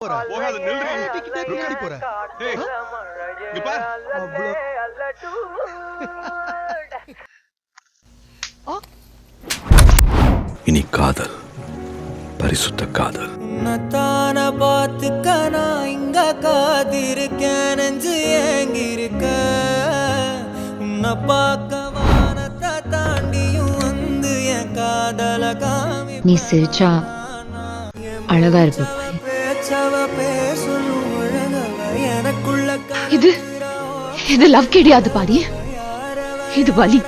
போகாத நில்லுடி போற. டேய் இங்க பார். இனி காதல், பரிசுத்த காதல். உன்னத்தான பார்த்துக்க நான் இங்க காதிருக்கேன், நெஞ்சு ஏங்கிருக்க. உன்னை பார்க்க வானத்தை தாண்டியும் வந்து என் காதல காமி. நீ சிரிச்சா அழகா இருப்ப. இது இது லவ் கிடையாது பாரி, இது வலி.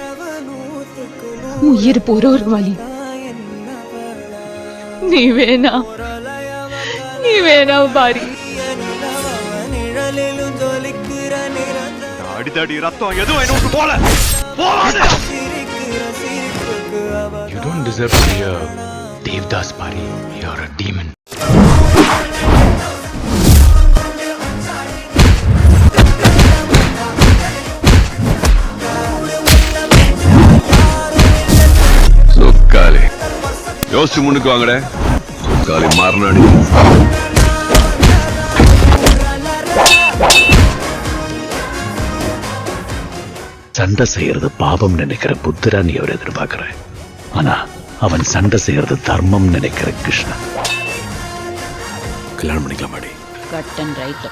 உயிர் போற ஒரு வலி. நீ வேணா பாரி. அடிதடி ரத்தம் எதுவும் என்ன விட்டு போல. You don't deserve to be a Devdas Pari. You're a demon. சொக்காலே யோசிச்சு முன்னுக்கு வாங்கட. சொக்காலே மாறினாடி. சண்டை செய்யறது பாவம் நினைக்கிற புத்திரா நீ அவர் எதிர்பார்க்கிற. ஆனா அவன் சண்டை செய்யறது தர்மம் நினைக்கிற கிருஷ்ணன். கல்யாணம் பண்ணிக்கலாமாடி? Cut and right.